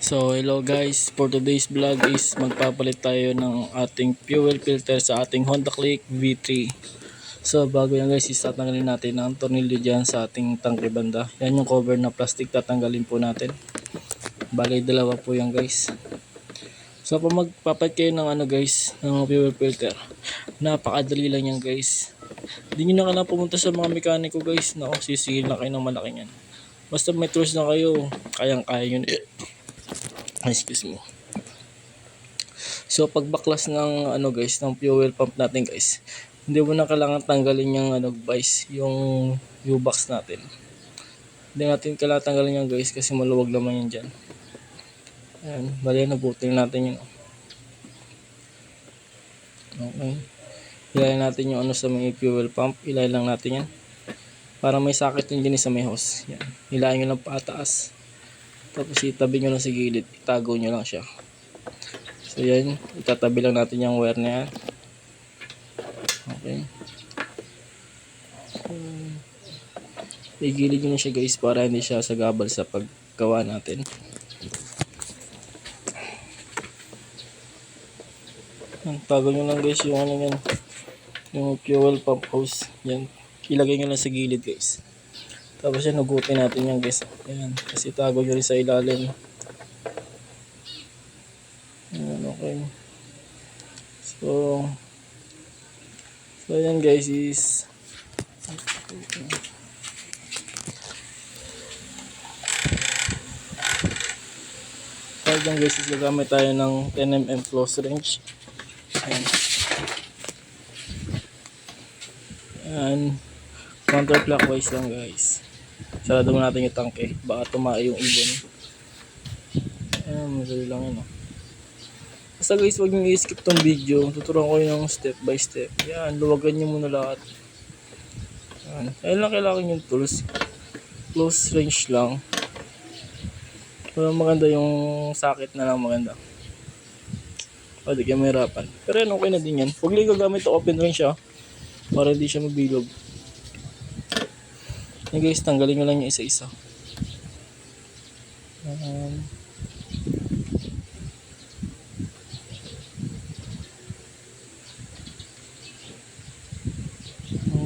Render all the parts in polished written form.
So hello guys, for today's vlog is magpapalit tayo ng ating fuel filter sa ating Honda Click V3. So bago yan guys, is tatanggalin natin ang tornilyo dyan sa ating tangke banda. Yan yung cover na plastic, tatanggalin po natin. Bali dalawa po yan guys. So kung magpapalit kayo ng guys, ng fuel filter, napakadali lang yan guys. Hindi nyo na kailangan pumunta sa mga mekaniko guys, na sisingil na kayo ng malaki yan. Basta may tools na kayo, kayang-kaya yun. Excuse me. So pagbaklas ng guys, ng fuel pump natin guys, hindi mo na kailangan tanggalin yung guys, yung U-box natin. Hindi natin kailangan tanggalin yan guys kasi maluwag naman yan dyan. Ayan, bali nabutin natin yun. Okay. Ilayin natin yung sa may fuel pump, ilayin lang natin yan. Para may sakit yung dyan sa may hose. Yan. Ilayin nyo lang pataas. Tapos itabi nyo lang sa gilid, itago nyo lang siya. So yan, itatabi lang natin yung wire na yan. Okay. Igilid nyo na siya guys para hindi siya sagabal sa paggawa natin. Tago nyo lang guys yung yan, yung fuel pump hose. Yan, ilagay nyo lang sa gilid guys. Tapos yan, nugutin natin yan guys. Ayan, kasi tago nyo rin sa ilalim. Ayan, okay. So yan guys is guys is gagamit tayo ng 10mm close range. Ayan. Ayan. Counterclockwise lang guys. Sarado mo natin yung tangke, baka tumae yung ibon. Ayan, madali lang yun. Basta guys, huwag nyo i-skip tong video. Tuturuan ko yung step by step. Yan, luwagan nyo muna lahat. Yan, ayun lang kailangan yung tools. Close range lang. Pero maganda yung sakit na lang maganda. O, di kayo mahirapan. Pero yan, okay na din yan. Huwag lang gagamit ito open range para hindi siya mabilog. Yan guys, tanggalin nyo lang yung isa-isa.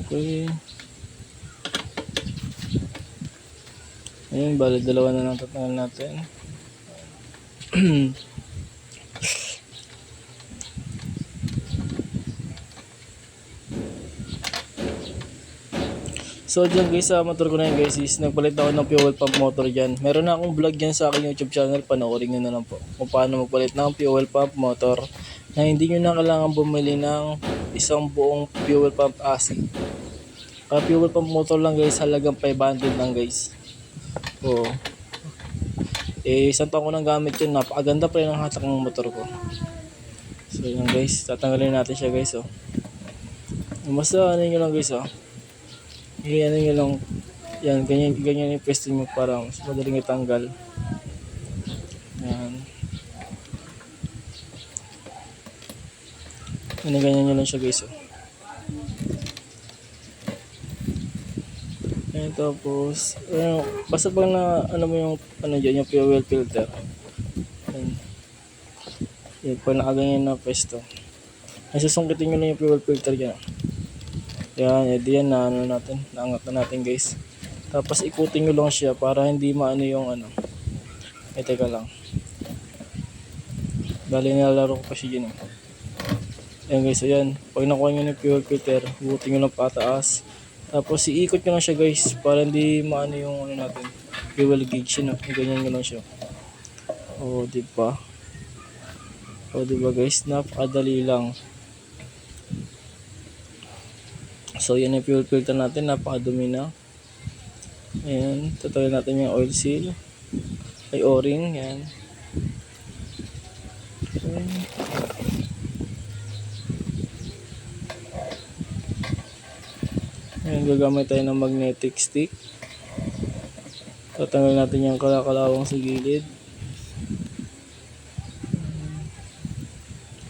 Okay. Ayun, bali dalawa na lang tatanggal natin. So dyan guys, sa motor ko na yun guys is nagpalit ako ng fuel pump motor dyan. Meron na akong vlog dyan sa aking YouTube channel, panoorin nyo na lang po kung paano magpalit ng fuel pump motor na hindi nyo na kailangan bumili ng isang buong fuel pump AC. Para fuel pump motor lang guys, halagang 500 lang guys. Oo. Isang taon ko nang gamit yun, napakaganda pa rin ang hatak ng motor ko. So yan guys, tatanggalin natin siya guys. Basta ano nyo lang guys Iyan nyo lang, yan, ganyan yung pwesto nyo para mas madaling itanggal. Yan. Ganyan nyo lang siya guys. Yan, tapos, basta pag na, mo yung, dyan, yung fuel filter. Yan. Yan, pag nakaganyan na pwesto. Ay, susungkitin nyo lang yung fuel filter dyan. Yan, edi yan na naangat na natin guys. Tapos ikutin nyo lang siya para hindi maano yung teka lang. Bali nilalaro ko pa siya dyan. Yan guys, so yan. Pag nakuha nyo ng fuel filter, ikutin nyo lang pataas. Tapos iikot nyo lang siya guys para hindi maano yung natin. Fuel gauge yun. Ganyan nyo lang siya. O diba? O diba guys, napakadali lang. So yan yung fuel filter natin, napakadumi na. Ayan, tatawin natin yung oil seal. Ay o-ring, yan. Ayan, gagamit tayo ng magnetic stick. Tatanggal natin yung kalakalawang sa gilid.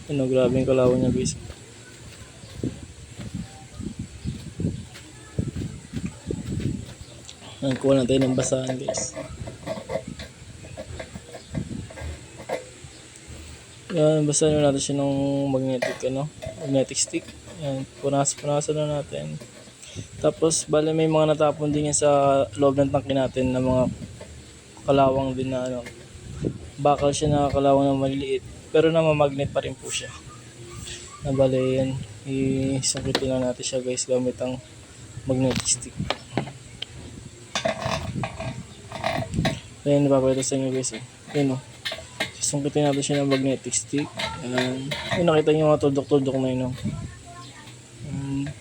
Grabe yung kalawang niya guys. Kuha natin ng basahan guys. Yan, basta natin siya ng magnetic stick. Yan, punasan na natin. Tapos, bale may mga natapon din yan sa loob ng tangke natin na mga kalawang din na bakal siya na kalawang na maliliit. Pero namamagnet pa rin po siya. Na bale yan, isungkitin lang natin siya guys gamit ang magnetic stick. Ayan, napapalito sa inyo guys. Ayan o. Sungkitin natin siya ng magnetic stick. Ayan. Ayan, nakita nyo mga tuldok-tuldok na yun.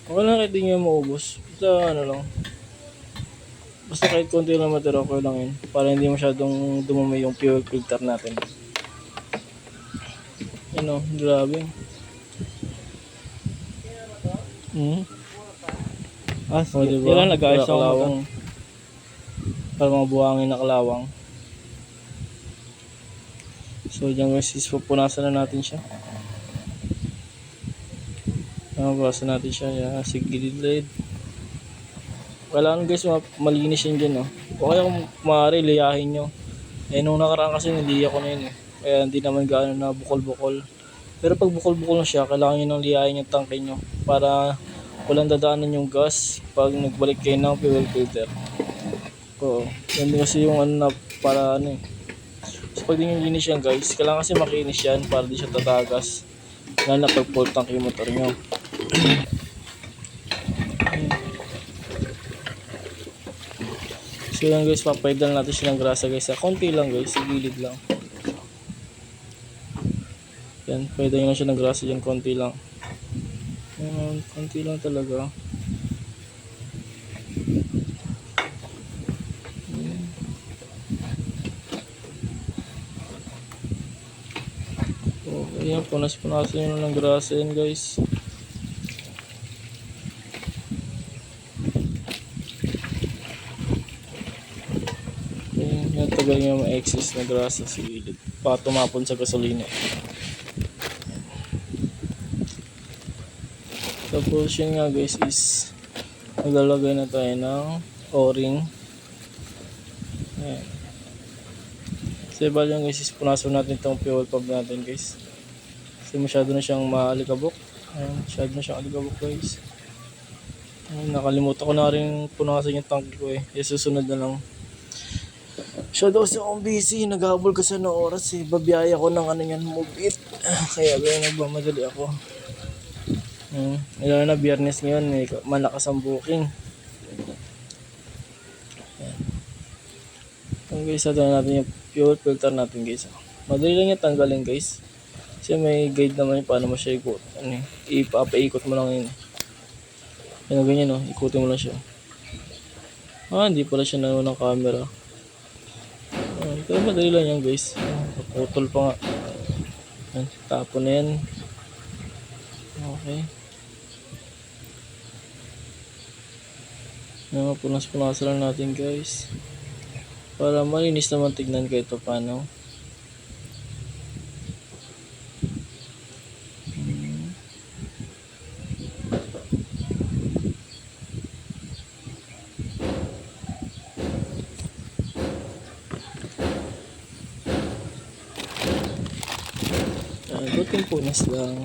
Okay lang kahit di nyo maubos. Basta kahit konti lang matira, okay lang yun. Para hindi masyadong dumumi yung fuel filter natin. Ayan o, grabe. Diba? Yan lang, nag-ayos ako kalawang. Para mga buhangin na kalawang. So dyan guys, pupunasan na natin siya. Punasan natin siya. Yan, sigilid. Kailangan guys, malinis yun dyan. O kaya kung maaari, liyahin nyo. Nung nakaraan kasi niliya ko na yun. Kaya hindi naman gaano na bukol-bukol. Pero pag bukol-bukol na siya, kailangan nyo nang liyahin yung tangke nyo. Para walang dadaanan yung gas pag nagbalik kayo ng fuel filter. Oo. Yan kasi yung para So pag di nyo linis yan guys, kailangan kasi makinis yan para di siya tatagas. Lalo na pag full tank yung motor nyo. So yan guys, papaidal natin siya ng grasa guys. Konti lang guys, sa gilid lang. Yan, paidal nyo lang siya ng grasa dyan, konti lang. Yan, konti lang talaga. Ayan, punas-punasin nyo ng grasa yan guys. Ayan, tagal nyo ma-excess na grasa sa gilid. Baka tumapon sa gasolina. Tapos yun nga guys is maglalagay na tayo ng o-ring. Ayan. So bali yung guys is punasan natin itong fuel pump natin guys. Kasi masyado na siyang maalikabok. Ayan, masyado na siyang alikabok guys. Ayan, nakalimutan ko na rin punasan yung tank ko eh. Kaya susunod na lang. Masyado kasi akong busy. Naghabol kasi ng oras eh. Babiyaya ko ng move it. Kaya gaya nagmamadali ako. Lalo na biyernes ngayon. May malakas ang booking. Ayan. Ayan guys, ito na natin yung fuel filter natin guys. Madali lang yung tanggalin guys. Kasi may guide naman yung paano mo siya ikot. Ipapaikot mo lang yun. Yan ganyan no, ikutin mo lang siya. Hindi pala siya naman ng camera. Pero madali lang yan guys. Naputol pa nga. Yan, tapon na yan. Okay. Yan, punas-punasan lang natin guys. Para malinis naman tignan kahit pa paano. Buting punas lang.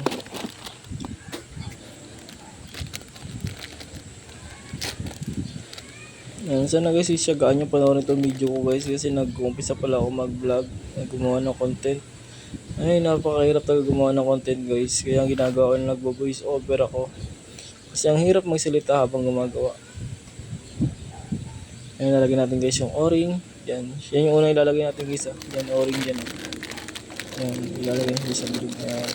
Sana guys isyagaan nyo panoorin itong video ko guys kasi nag-umpisa pala ako mag-vlog, gumawa ng content. Ay, napakahirap talaga gumawa ng content guys. Kaya ang ginagawa ko, nagbo-voice over ako. Kasi ang hirap magsalita habang gumagawa. Ayun, lalagyan natin guys yung o-ring. Yan yung unang ilalagay natin guys. Yan, o-ring dyan. Yan, ilalagay natin sa bilog na yan.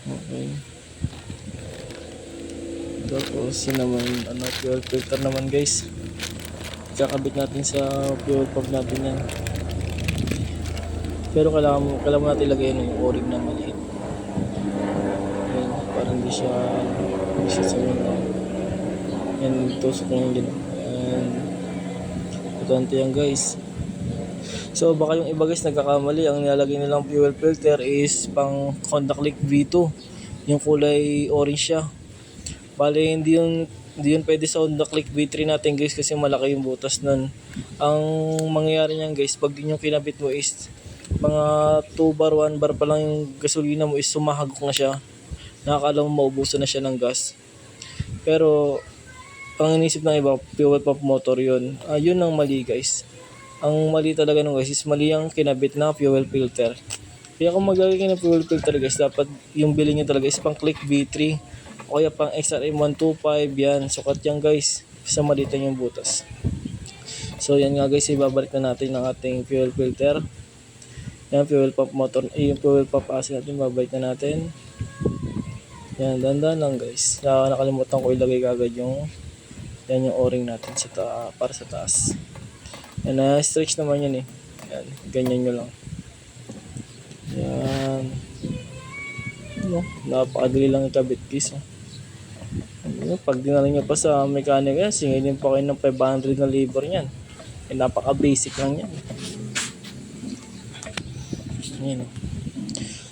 Okay. Tapos yun naman, fuel filter naman guys. Kakabit natin sa fuel pump natin yan. Pero kailangan mo natin ilagay yung o-ring na maliit. Yan, para hindi siya sa mga. Yan, tusok na yun. Yan. Importante yan guys. So baka yung iba guys nagkakamali, ang nilalagay nilang fuel filter is pang Honda Click V2. Yung kulay orange siya. Bale hindi yun pwede sa Honda Click V3 natin guys kasi malaki yung butas nun. Ang mangyayari niyan guys, pag yun yung kinabit mo is mga 2 bar, 1 bar pa lang yung gasolina mo is sumahagok na siya. Nakakala mo maubusan na siya ng gas. Pero ang inisip ng iba, fuel pump motor yun. Yun ang mali guys. Ang mali talaga nung guys is mali ang kinabit na fuel filter. Kaya kung maglalagay ng fuel filter guys, dapat yung bilhin nyo talaga is pang Click V3 o kaya pang XRM 125 yan. Sukat yan guys, sa malitan yung butas. So yan nga guys, ibabalik na natin ang ating fuel filter. Yan, fuel pump motor, yung fuel pump asin natin, babalik na natin. Yan, dandan lang guys. Nakalimutan ko ilagay kagad yung yan yung o-ring natin sa para sa taas. Yan, stretch naman yan eh. Yan, ganyan nyo lang. Yan. Ano, napakadali lang ikabit guys. Pag dinala nyo pa sa mechanic yan, singilin pa kayo ng 500 na labor yan. Napaka-basic lang yan. Yan.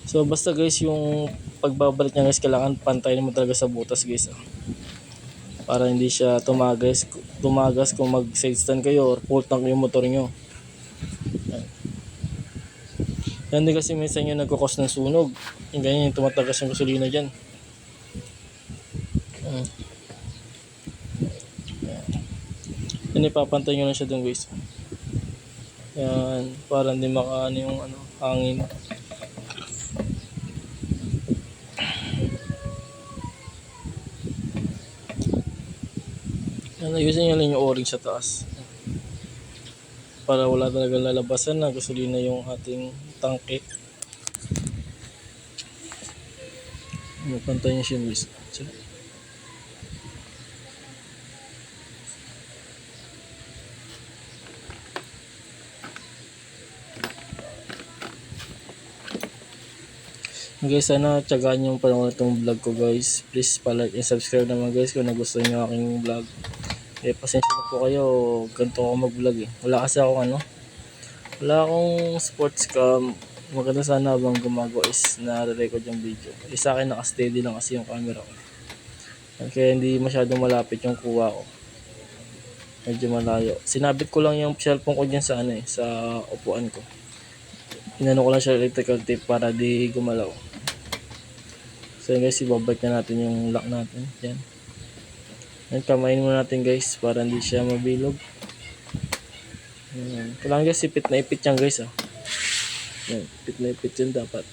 So basta guys, yung pagbabalik niya guys, kailangan pantayin mo talaga sa butas guys. Para hindi siya tumagas kung mag-side stand kayo or full tank yung motor nyo. Yan din kasi minsan yung nagkakos ng sunog. Yung ganyan yung tumatagas yung gasolina dyan. Yan, ipapantay nyo lang siya dun guys. Yan, para hindi makaano yung hangin. Yan, ayusin nyo lang yung o-ring sa taas. Para wala talaga lalabasan na gasolina yung ating tangke. Pantay nyo siya guys. Guys, sana tiyagaan yung panoorin itong vlog ko guys. Please palike and subscribe naman guys kung nagustuhan nyo aking vlog. Pasensya na po kayo, ganito ako mag vlog eh. Wala akong sports cam. Maganda sana habang gumagawa is na-record yung video. Sa akin naka-steady lang kasi yung camera ko. Kaya hindi masyadong malapit yung kuha ko. Medyo malayo. Sinabit ko lang yung cellphone ko dyan sa sa upuan ko. Inano ko lang siya electrical tape para di gumalaw. So guys, ibabalik na natin yung lock natin. Yan. Yan, kamayin muna natin guys para hindi siya mabilog. Yan. Kailangan guys, ipit na ipit yan guys. Yan, ipit na ipit yan dapat.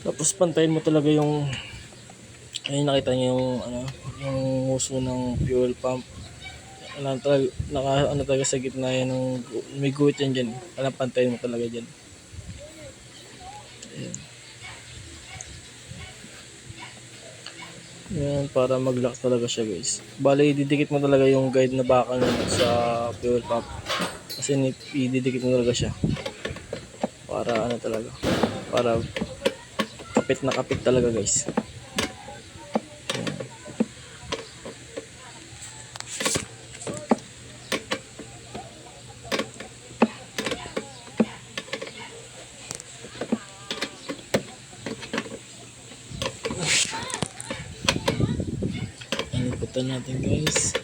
Tapos pantayin mo talaga yung ayun, nakita niyo yung yung uso ng fuel pump. Talaga sa gitna yan ng may guhit yan dyan. Kailangan pantayin mo talaga dyan. Ayan. Yan, para mag-lock talaga siya guys. Bale, didikit mo talaga yung guide na bakal sa fuel pump. Kasi ididikit mo talaga siya. Para talaga. Para kapit na kapit talaga guys. Ikutan natin guys.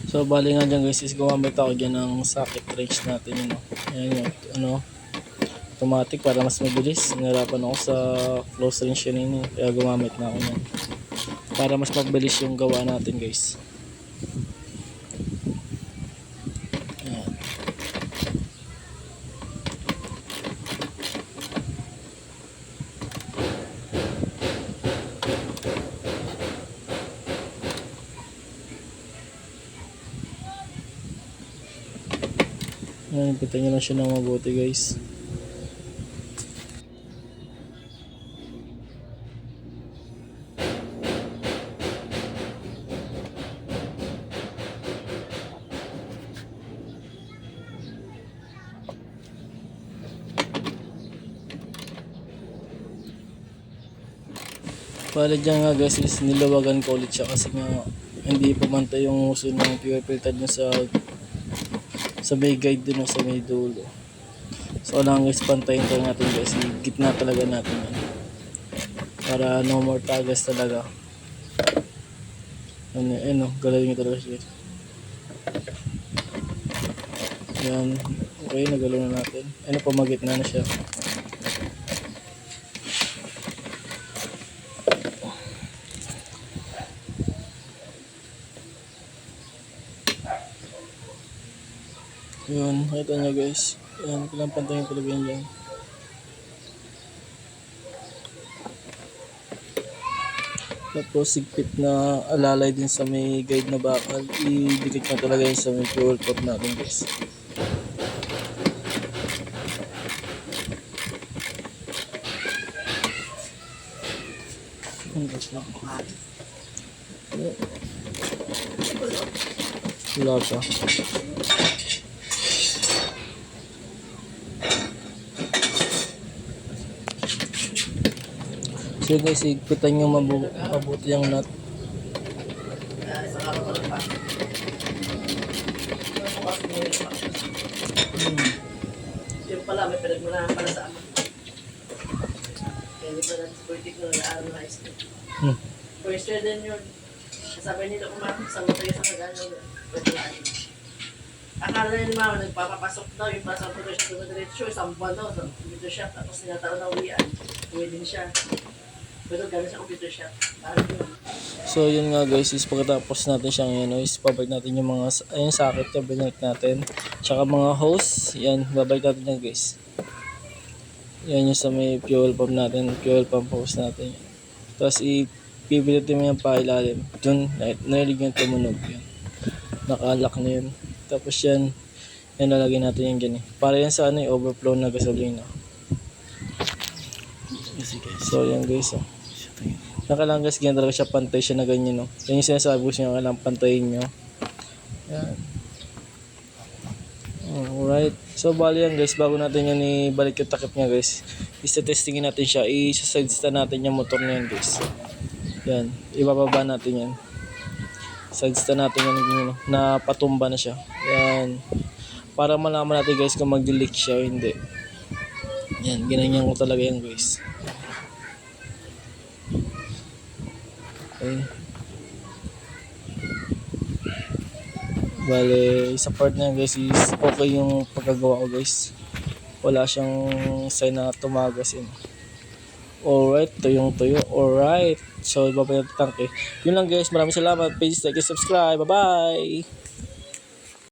So bali nga dyan guys is gumamit ako dyan ng socket wrench natin yun. Ayan yung automatic para mas mabilis. Nahirapan ako sa close wrench yun kaya gumamit na ako yan. Para mas mabilis yung gawa natin guys. Ayan. Yan, pitan nyo lang siya ng mabuti guys. Bale dyan nga guys is nilawagan ko ulit siya kasi nga hindi pumantay yung uso ng fuel filter niya sa may guide dun o sa may dulo. So lang guys, pantayin ko natin guys, gitna talaga natin yan para no more tagas talaga. Ano, galawin nyo talaga siya. Yan, okay, nagalaw na natin. Ano pa, magitna na siya. Yun, nakita nyo guys. Yan, kailangan pantayin talaga yan dyan. Tapos sigpit na alalay din sa may guide na bakal. Idikit na talaga yun sa may fuel pump natin guys. Wala pa. So guys, higpitan nyo mabuti yung nut. Yung pala, may pinagmanahan pala sa ama. Kaya hindi pa natin politik nung naaral na high school. First year din yun. Sabi nila kumakas sa matay sa kagano. Pwede na rin. Akala nila mama, nagpapapasok daw yung pasang professional na diretso, isang buwan daw sa computer shop, tapos tinataon na uwian. Uwi din siya. Pero gano'n sa computer shop. So yun nga guys, is pagkatapos natin siyang yun, is babalik natin yung mga ayun socket na binalik natin. Tsaka mga hose, yan, babalik natin yan guys. Yan yung sa may fuel pump natin, fuel pump hose natin. Tapos ipipilit mo yung pailalim. Dun, narinig yung tumunog yan. Nakalock na yun. Tapos yan, yan lalagay natin yan dyan eh. Para yan sa ano, overflow na gasolina. So yan guys, oh. Kailangan guys, ganyan talaga siya, pantay siya na ganyan, no. Yan yung sinasabi ko siya, kailangan pantayin nyo. Yan. Alright. So bali yan guys, bago natin yan ibalik yung takip niya guys, isa-testingin natin siya, isa-sidesta natin yung motor niya yan guys. Yan, ibababa natin yan. Sidesta natin yan, no, na patumba na siya. Yan. Para malaman natin guys kung mag-leak siya o hindi. Yan, ginanyan ko talaga yan guys. Okay. Bale, sa part na yan guys is okay yung pagkagawa ko guys. Wala siyang sign na tumagas yun. Alright, tuyong tuyo. Alright. So, babalik ang tanke. Yun lang guys. Maraming salamat. Please like and subscribe. Bye-bye!